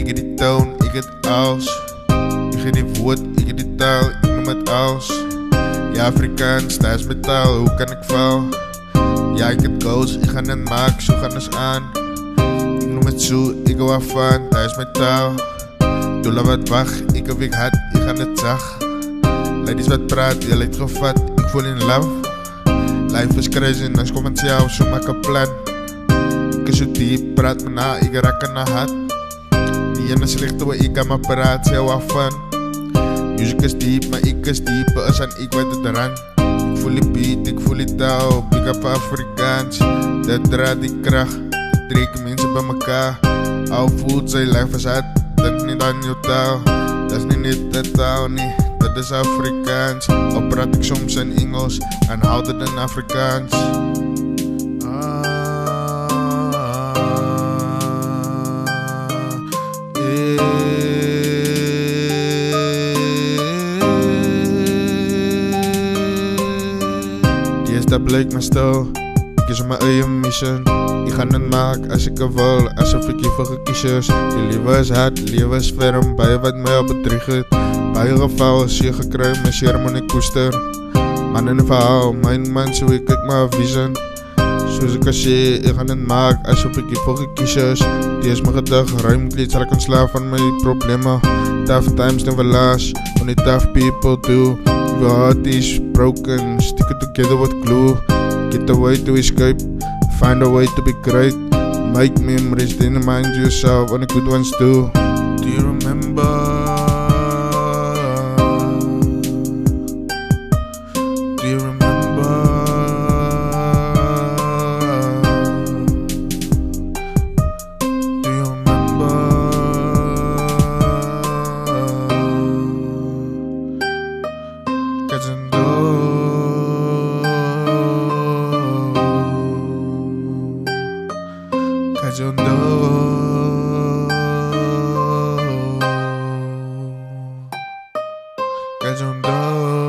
Ik heb die toon, ik heb alles. Ik heb die woord, ik heb die taal, ik noem het alles. Ja, Afrikaans, thuis metaal, hoe kan ik val? Ja, ik heb goals, ik ga het maken, zo gaan eens aan. Ik noem het zo, ik hou ervan, thuis metaal. Doe laat wat wacht, ik heb ik hard, ik ga het zacht. Ladies wat praat, je lijkt gevat, ik voel in love. Life is crazy, dan kom het jou, zo maak een plan. Ik is zo diep, praat me na, ik raak aan de hart. Die ene slechte waar ik aan me praat, jou af van. Music is diep, maar ik is dieper als aan ik weet het eraan. Ik voel die beat, ik voel die taal, big up Afrikaans. Dat draait die kracht, dat trekken mensen bij elkaar. Al voelt zijn lijf als hard, dat is niet aan jouw taal. Dat is niet de taal, nee, dat is Afrikaans. Al praat ik soms in Engels en houd het in Afrikaans. Dat bleek me stil, ik is op mijn eigen mission. Ik ga het maken als ik het wil, alsof ik hiervoor gekies is. Je leven is hard, leven is ferm, bij je wat mij al bedriegt. Bij je geval is je gekruid, mijn scherm en ik koester. Man in een verhaal, mijn man, zo ik kijk maar vision. Zoals ik kan zien, ik ga het maken alsof ik hiervoor gekies is. Die is mijn gedag, ruim kleed, zal ik ontslaaf van mijn problemen. Tough times never last, only tough people do. Your heart is broken, stick it together with glue. Get a way to escape, find a way to be great. Make memories, then remind yourself when the good ones do. Do you remember? Do you remember? Do you remember? Cause you know, cause you know.